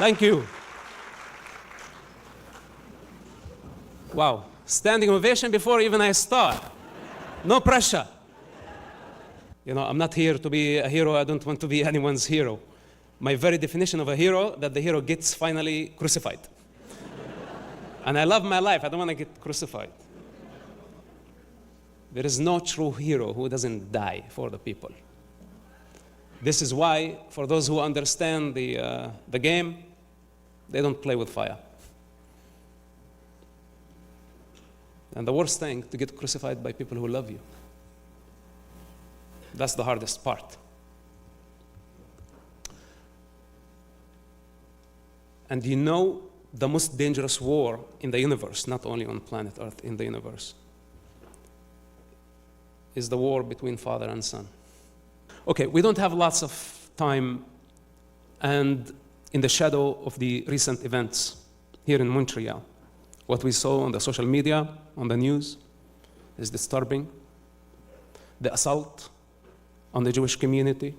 Thank you. Wow, standing ovation before even I start. No pressure. You know, I'm not here to be a hero. I don't want to be anyone's hero. My very definition of a hero, that the hero gets finally crucified. And I love my life. I don't want to get crucified. There is no true hero who doesn't die for the people. This is why, for those who understand the game, they don't play with fire. And the worst thing, to get crucified by people who love you. That's the hardest part. And you know the most dangerous war in the universe, not only on planet Earth, in the universe, is the war between father and son. Okay, we don't have lots of time, and in the shadow of the recent events here in Montreal, what we saw on the social media, on the news, is disturbing. The assault on the Jewish community,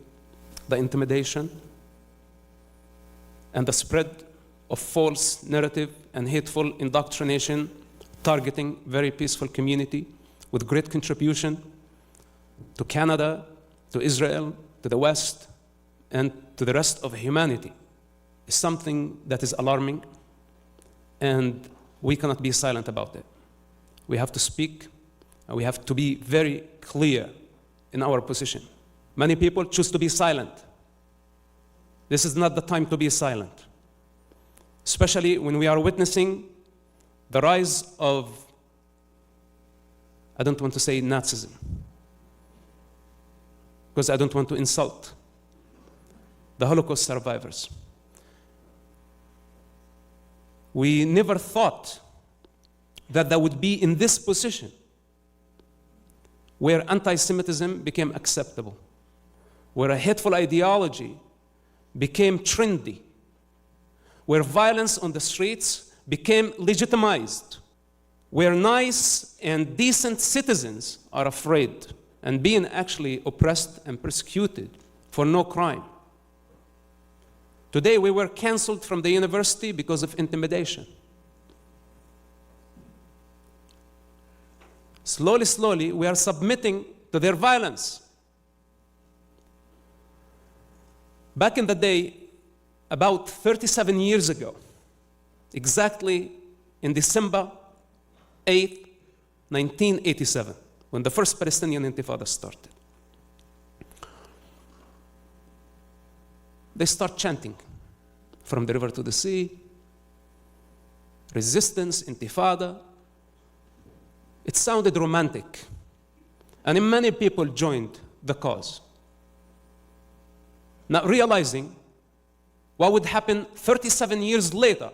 the intimidation, and the spread of false narrative and hateful indoctrination targeting very peaceful community with great contribution to Canada, to Israel, to the West, and to the rest of humanity, is something that is alarming, and we cannot be silent about it. We have to speak, and we have to be very clear in our position. Many people choose to be silent. This is not the time to be silent, especially when we are witnessing the rise of, I don't want to say Nazism, because I don't want to insult the Holocaust survivors. We never thought that they would be in this position where anti-Semitism became acceptable, where a hateful ideology became trendy, where violence on the streets became legitimized, where nice and decent citizens are afraid and being actually oppressed and persecuted for no crime. Today we were canceled from the university because of intimidation. Slowly, we are submitting to their violence. Back in the day, about 37 years ago, exactly in December 8, 1987, when the first Palestinian Intifada started, they start chanting, from the river to the sea, resistance, Intifada. It sounded romantic, and many people joined the cause, not realizing what would happen 37 years later.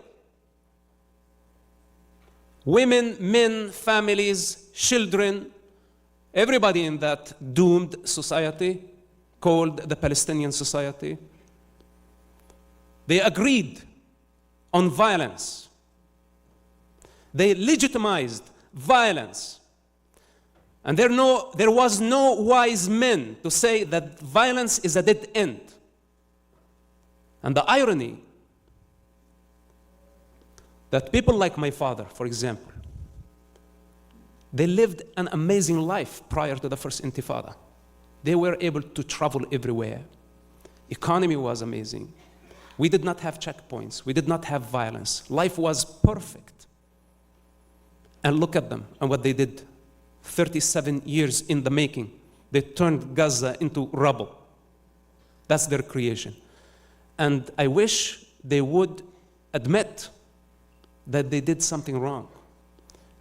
Women, men, families, children, everybody in that doomed society called the Palestinian Society, they agreed on violence. They legitimized violence. And there was no wise man to say that violence is a dead end. And the irony that people like my father, for example, they lived an amazing life prior to the first Intifada. They were able to travel everywhere. Economy was amazing. We did not have checkpoints. We did not have violence. Life was perfect. And look at them and what they did. 37 years in the making. They turned Gaza into rubble. That's their creation. And I wish they would admit that they did something wrong.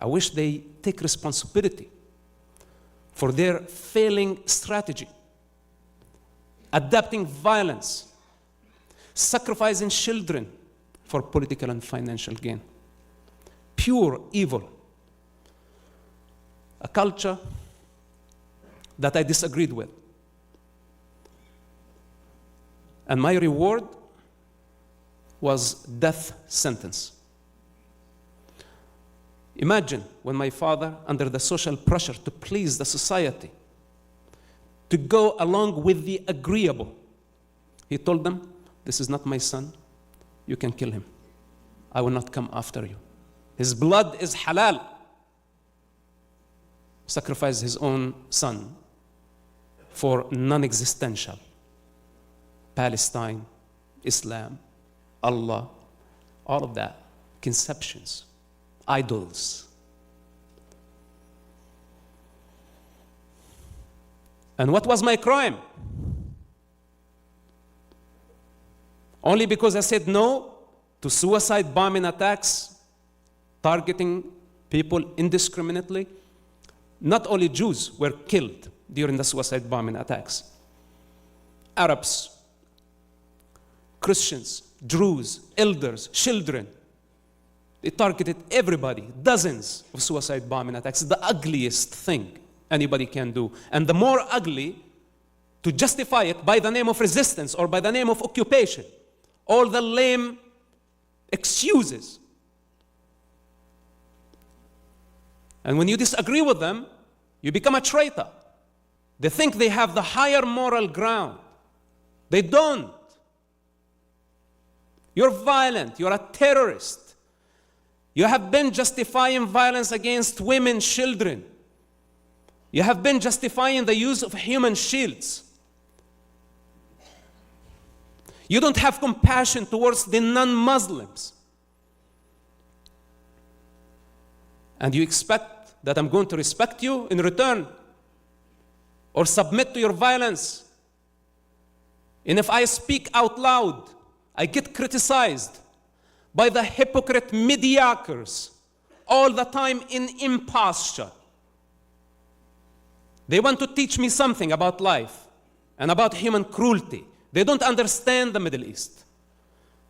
I wish they take responsibility for their failing strategy, adapting violence, sacrificing children for political and financial gain. Pure evil. A culture that I disagreed with. And my reward was death sentence. Imagine when my father, under the social pressure to please the society, to go along with the agreeable, he told them, "This is not my son. you can kill him. I will not come after you. His blood is halal. Sacrifice his own son for non-existential Palestine, Islam, Allah, all of that, conceptions, idols. And what was my crime? Only because I said no to suicide bombing attacks, targeting people indiscriminately. Not only Jews were killed during the suicide bombing attacks. Arabs, Christians, Druze, elders, children. They targeted everybody. Dozens of suicide bombing attacks. The ugliest thing anybody can do. And the more ugly, to justify it by the name of resistance or by the name of occupation. All the lame excuses. And when you disagree with them, you become a traitor. They think they have the higher moral ground. They don't. You're violent. You're a terrorist. You have been justifying violence against women, children. You have been justifying the use of human shields. You don't have compassion towards the non-Muslims. And you expect that I'm going to respect you in return or submit to your violence. And if I speak out loud, I get criticized by the hypocrite mediocres all the time in imposture. They want to teach me something about life and about human cruelty. They don't understand the Middle East.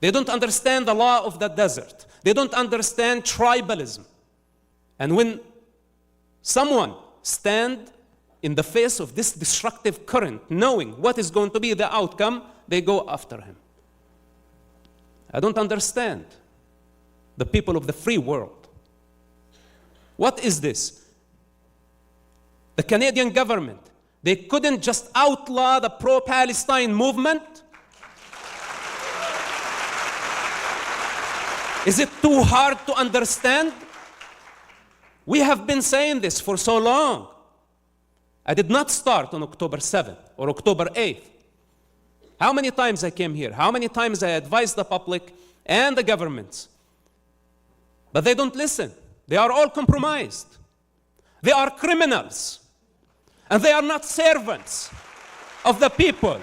They don't understand the law of the desert. They don't understand tribalism. And when someone stands in the face of this destructive current, knowing what is going to be the outcome, they go after him. I don't understand the people of the free world. What is this? The Canadian government, they couldn't just outlaw the pro-Palestine movement? Is it too hard to understand? We have been saying this for so long. I did not start on October 7th or October 8th. How many times I came here? How many times I advised the public and the governments? But they don't listen. They are all compromised. They are criminals. And they are not servants of the people.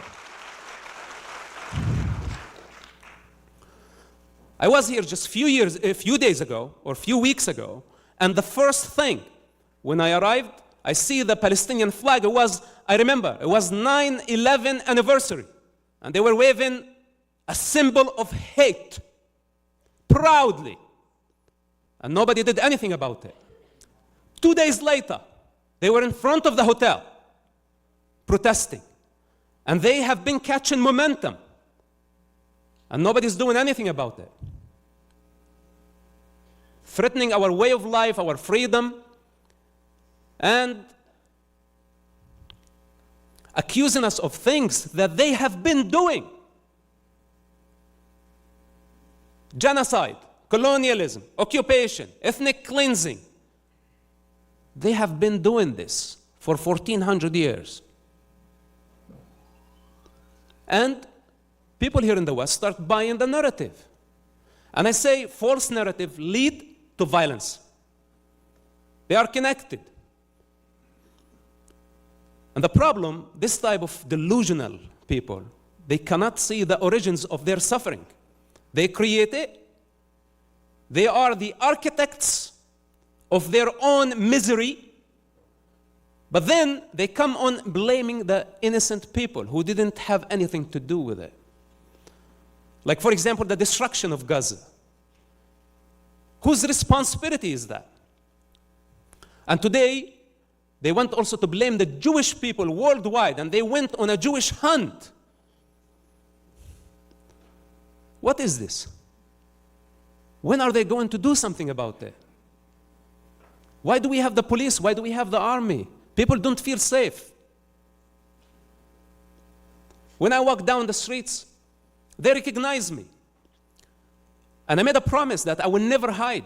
I was here just a few days ago, or a few weeks ago, and the first thing, when I arrived, I see the Palestinian flag. I remember, it was 9/11 anniversary. And they were waving a symbol of hate, proudly. And nobody did anything about it. 2 days later, they were in front of the hotel, protesting. And they have been catching momentum. And nobody's doing anything about it. Threatening our way of life, our freedom, and accusing us of things that they have been doing. Genocide, colonialism, occupation, ethnic cleansing. They have been doing this for 1,400 years. And people here in the West start buying the narrative. And I say false narrative lead to violence. They are connected. And the problem, this type of delusional people, they cannot see the origins of their suffering. They create it. They are the architects of their own misery. But then they come on blaming the innocent people who didn't have anything to do with it. Like, for example, the destruction of Gaza. Whose responsibility is that? And today, they want also to blame the Jewish people worldwide, and they went on a Jewish hunt. What is this? When are they going to do something about it? Why do we have the police? Why do we have the army? People don't feel safe. When I walk down the streets, they recognize me. And I made a promise that I will never hide.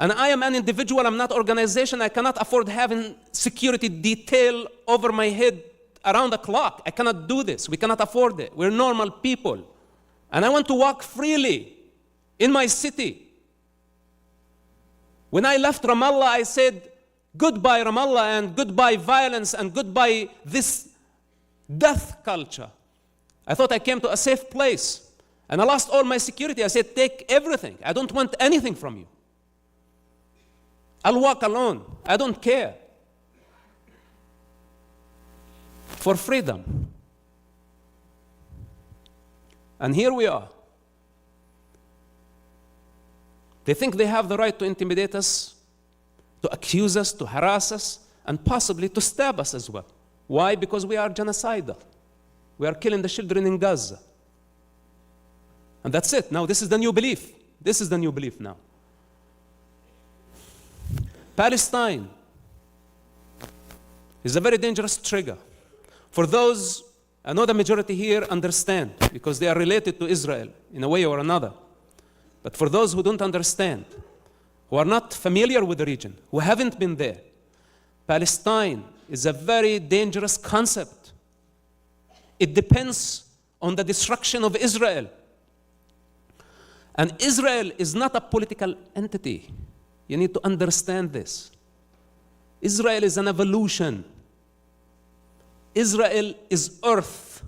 And I am an individual, I'm not organization. I cannot afford having security detail over my head around the clock. I cannot do this. We cannot afford it. We're normal people. And I want to walk freely in my city. When I left Ramallah, I said, goodbye Ramallah, and goodbye violence, and goodbye this death culture. I thought I came to a safe place. And I lost all my security. I said, take everything. I don't want anything from you. I'll walk alone. I don't care. For freedom. And here we are. They think they have the right to intimidate us, to accuse us, to harass us, and possibly to stab us as well. Why? Because we are genocidal. We are killing the children in Gaza. And that's it. Now, this is the new belief. This is the new belief now. Palestine is a very dangerous trigger. For those, I know the majority here understand, because they are related to Israel in a way or another. But for those who don't understand, who are not familiar with the region, who haven't been there, Palestine is a very dangerous concept. It depends on the destruction of Israel. And Israel is not a political entity. You need to understand this. Israel is an evolution. Israel is earth.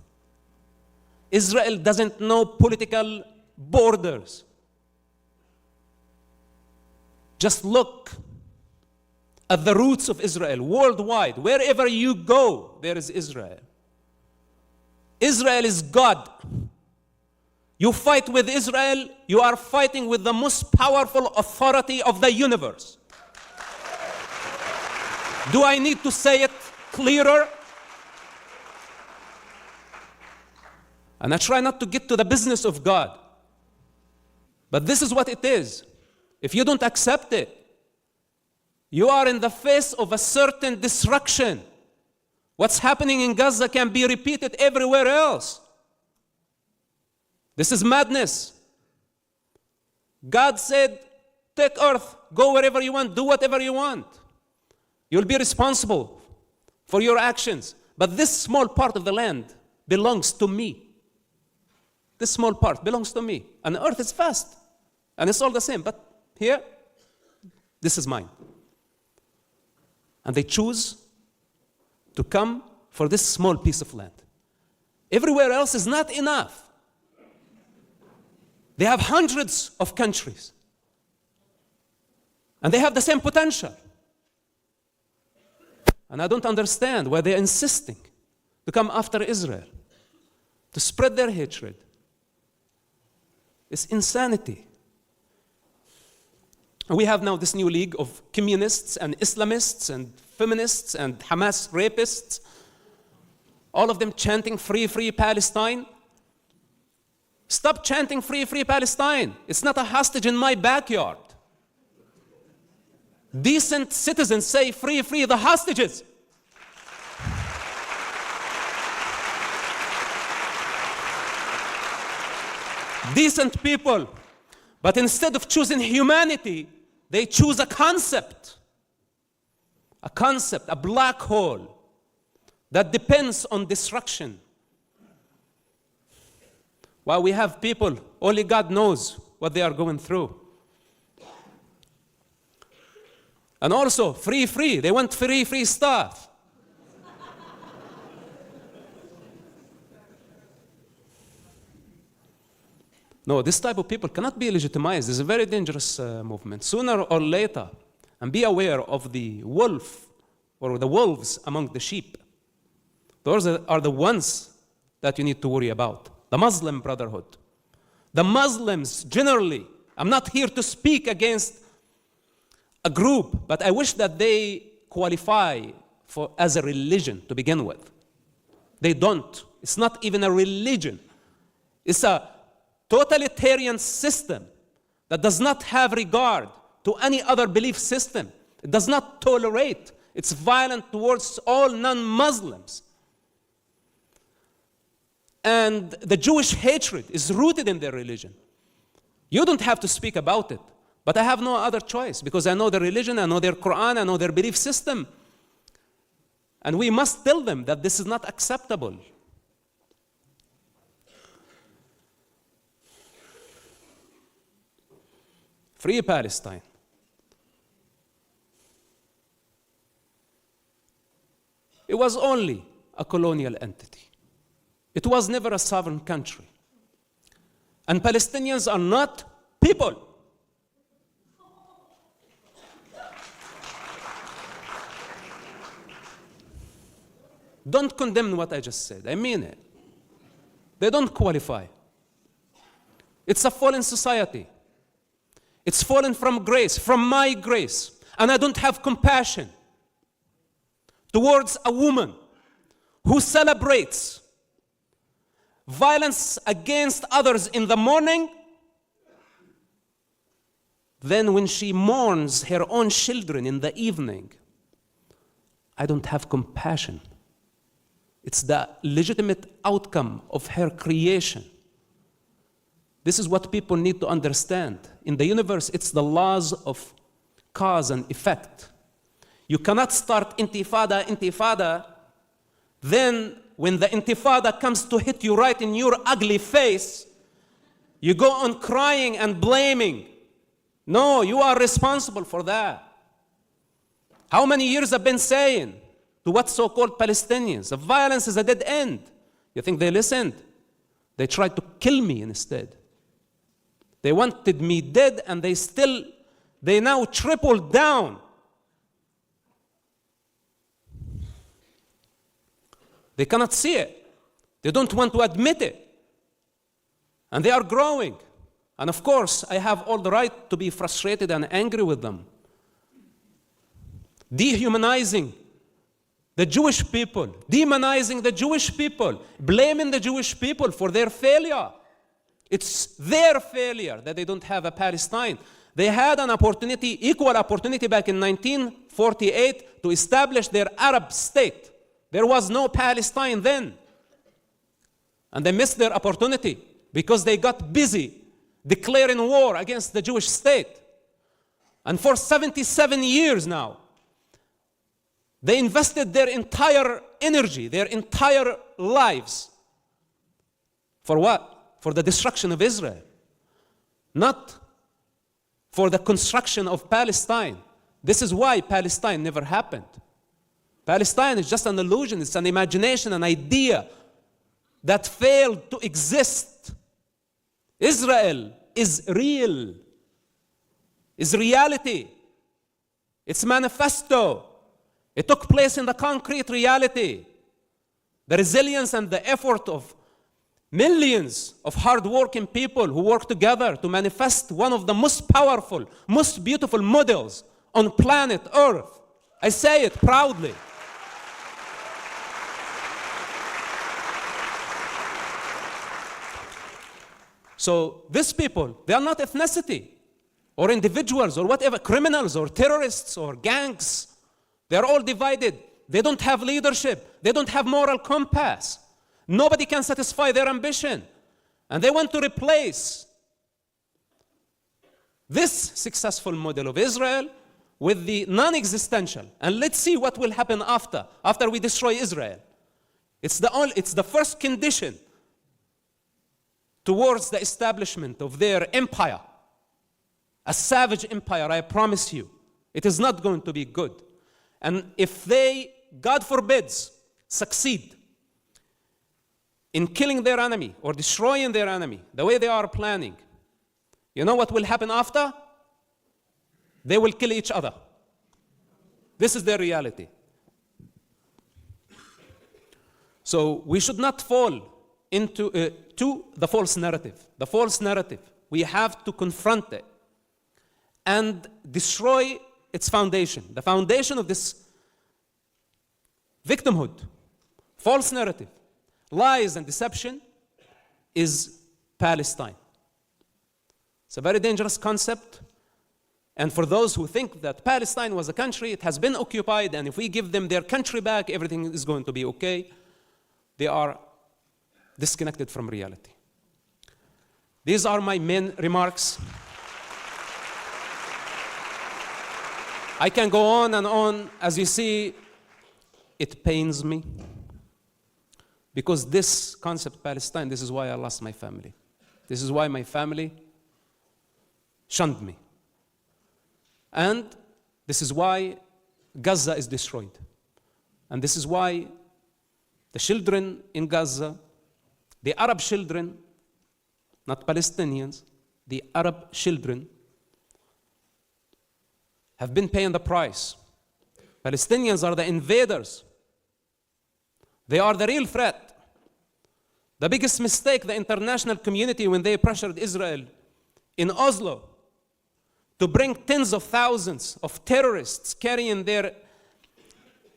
Israel doesn't know political borders. Just look at the roots of Israel worldwide. Wherever you go, there is Israel. Israel is God. You fight with Israel, you are fighting with the most powerful authority of the universe. Do I need to say it clearer? And I try not to get to the business of God. But this is what it is. If you don't accept it, you are in the face of a certain destruction. What's happening in Gaza can be repeated everywhere else. This is madness. God said, take earth, go wherever you want, do whatever you want. You'll be responsible for your actions. But this small part of the land belongs to me. This small part belongs to me. And the earth is vast. And it's all the same. But here, this is mine. And they choose to come for this small piece of land. Everywhere else is not enough. They have hundreds of countries. And they have the same potential. And I don't understand why they're insisting to come after Israel, to spread their hatred. It's insanity. And we have now this new league of communists and Islamists and feminists and Hamas rapists, all of them chanting free, free Palestine. Stop chanting free, free Palestine. It's not a hostage in my backyard. Decent citizens say free, free the hostages. Decent people. But instead of choosing humanity, they choose a concept, a black hole that depends on destruction. While we have people, only God knows what they are going through. And also, free, free. They want free, free stuff. No, this type of people cannot be legitimized. It's a very dangerous movement. Sooner or later, and be aware of the wolf or the wolves among the sheep. Those are the ones that you need to worry about. The Muslim Brotherhood. The Muslims generally, I'm not here to speak against a group, but I wish that they qualify as a religion to begin with. They don't. It's not even a religion. It's a totalitarian system that does not have regard to any other belief system. It does not tolerate. It's violent towards all non-Muslims. And the Jewish hatred is rooted in their religion. You don't have to speak about it, but I have no other choice because I know their religion, I know their Quran, I know their belief system. And we must tell them that this is not acceptable. Free Palestine. It was only a colonial entity. It was never a sovereign country. And Palestinians are not people. Don't condemn what I just said. I mean it. They don't qualify. It's a fallen society. It's fallen from grace, from my grace. And I don't have compassion towards a woman who celebrates violence against others in the morning, then when she mourns her own children in the evening, I don't have compassion. It's the legitimate outcome of her creation. This is what people need to understand. In the universe, it's the laws of cause and effect. You cannot start intifada, then when the intifada comes to hit you right in your ugly face, you go on crying and blaming. No, you are responsible for that. How many years I've been saying to what so-called Palestinians, the violence is a dead end. You think they listened? They tried to kill me instead. They wanted me dead, and they now tripled down. They cannot see it. They don't want to admit it. And they are growing. And of course, I have all the right to be frustrated and angry with them. Dehumanizing the Jewish people, demonizing the Jewish people, blaming the Jewish people for their failure. It's their failure that they don't have a Palestine. They had an opportunity, equal opportunity back in 1948 to establish their Arab state. There was no Palestine then. And they missed their opportunity because they got busy declaring war against the Jewish state. And for 77 years now, they invested their entire energy, their entire lives. For what? For the destruction of Israel. Not for the construction of Palestine. This is why Palestine never happened. Palestine is just an illusion, it's an imagination, an idea that failed to exist. Israel is real, is reality. It's manifesto. It took place in the concrete reality. The resilience and the effort of millions of hard-working people who work together to manifest one of the most powerful, most beautiful models on planet Earth. I say it proudly. So these people, they are not ethnicity or individuals or whatever, criminals or terrorists or gangs. They are all divided. They don't have leadership. They don't have moral compass. Nobody can satisfy their ambition. And they want to replace this successful model of Israel with the non-existential. And let's see what will happen after we destroy Israel. It's the first condition towards the establishment of their empire. A savage empire, I promise you. It is not going to be good. And if they, God forbids, succeed in killing their enemy or destroying their enemy the way they are planning, you know what will happen after? They will kill each other. This is their reality. So we should not fall into to the false narrative. The false narrative. We have to confront it and destroy its foundation. The foundation of this victimhood, false narrative, lies and deception is Palestine. It's a very dangerous concept. And for those who think that Palestine was a country, it has been occupied, and if we give them their country back, everything is going to be okay, they are disconnected from reality. These are my main remarks. I can go on and on. As you see, it pains me. Because this concept, Palestine, this is why I lost my family. This is why my family shunned me. And this is why Gaza is destroyed. And this is why the children in Gaza, the Arab children, not Palestinians, the Arab children, have been paying the price. Palestinians are the invaders. They are the real threat. The biggest mistake the international community, when they pressured Israel in Oslo to bring tens of thousands of terrorists carrying their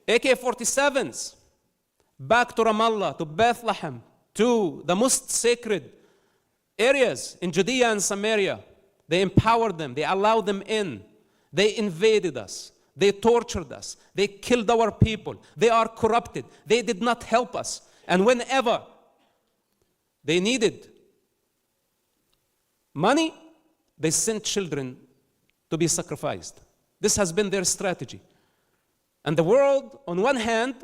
AK-47s back to Ramallah, to Bethlehem, to the most sacred areas in Judea and Samaria. They empowered them. They allowed them in. They invaded us. They tortured us. They killed our people. They are corrupted. They did not help us. And whenever they needed money, they sent children to be sacrificed. This has been their strategy. And the world, on one hand,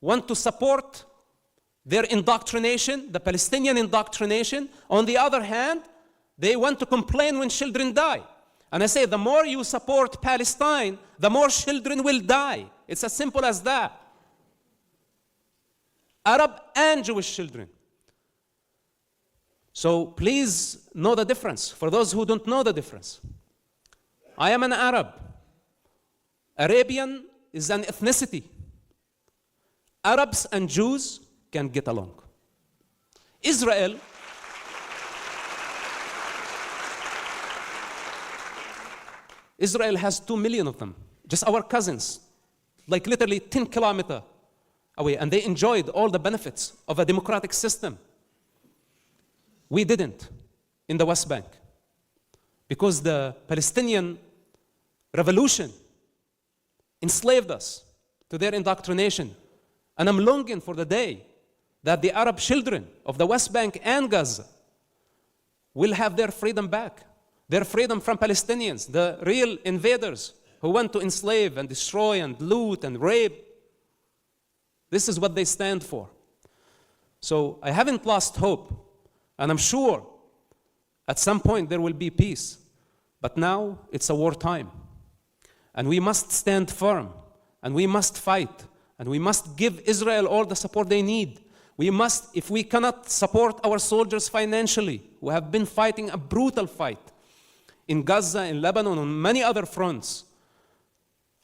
want to support their indoctrination, the Palestinian indoctrination. On the other hand, they want to complain when children die. And I say, the more you support Palestine, the more children will die. It's as simple as that. Arab and Jewish children. So please know the difference, for those who don't know the difference. I am an Arab. Arabian is an ethnicity. Arabs and Jews can get along. Israel has 2 million of them, just our cousins, like literally 10 kilometers away, and they enjoyed all the benefits of a democratic system. We didn't in the West Bank because the Palestinian revolution enslaved us to their indoctrination. And I'm longing for the day that the Arab children of the West Bank and Gaza will have their freedom back. Their freedom from Palestinians, the real invaders who want to enslave and destroy and loot and rape. This is what they stand for. So I haven't lost hope, and I'm sure at some point there will be peace. But now it's a wartime, and we must stand firm, and we must fight, and we must give Israel all the support they need. We must, if we cannot support our soldiers financially, who have been fighting a brutal fight, in Gaza, in Lebanon, on many other fronts.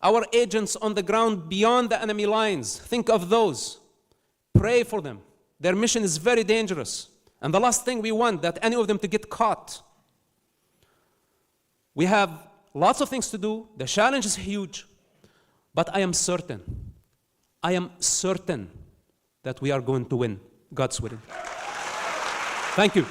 Our agents on the ground beyond the enemy lines, think of those. Pray for them. Their mission is very dangerous. And the last thing we want, that any of them to get caught. We have lots of things to do. The challenge is huge. But I am certain that we are going to win, God's willing. Thank you.